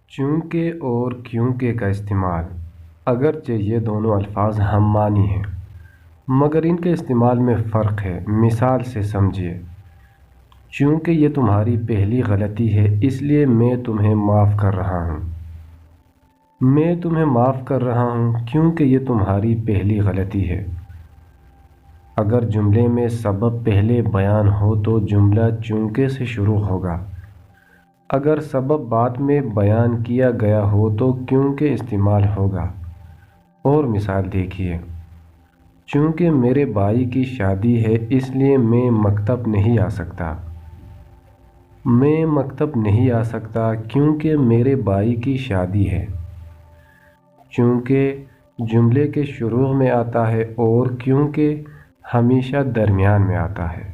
چونکہ اور کیونکہ کا استعمال، اگرچہ یہ دونوں الفاظ ہم معنی ہیں مگر ان کے استعمال میں فرق ہے۔ مثال سے سمجھیے، چونکہ یہ تمہاری پہلی غلطی ہے اس لیے میں تمہیں معاف کر رہا ہوں۔ میں تمہیں معاف کر رہا ہوں کیونکہ یہ تمہاری پہلی غلطی ہے۔ اگر جملے میں سبب پہلے بیان ہو تو جملہ چونکہ سے شروع ہوگا۔ اگر سبب بعد میں بیان کیا گیا ہو تو کیونکہ استعمال ہوگا۔ اور مثال دیکھیے، چونکہ میرے بھائی کی شادی ہے اس لیے میں مکتب نہیں آ سکتا۔ میں مکتب نہیں آ سکتا کیونکہ میرے بھائی کی شادی ہے۔ چونکہ جملے کے شروع میں آتا ہے اور کیونکہ ہمیشہ درمیان میں آتا ہے۔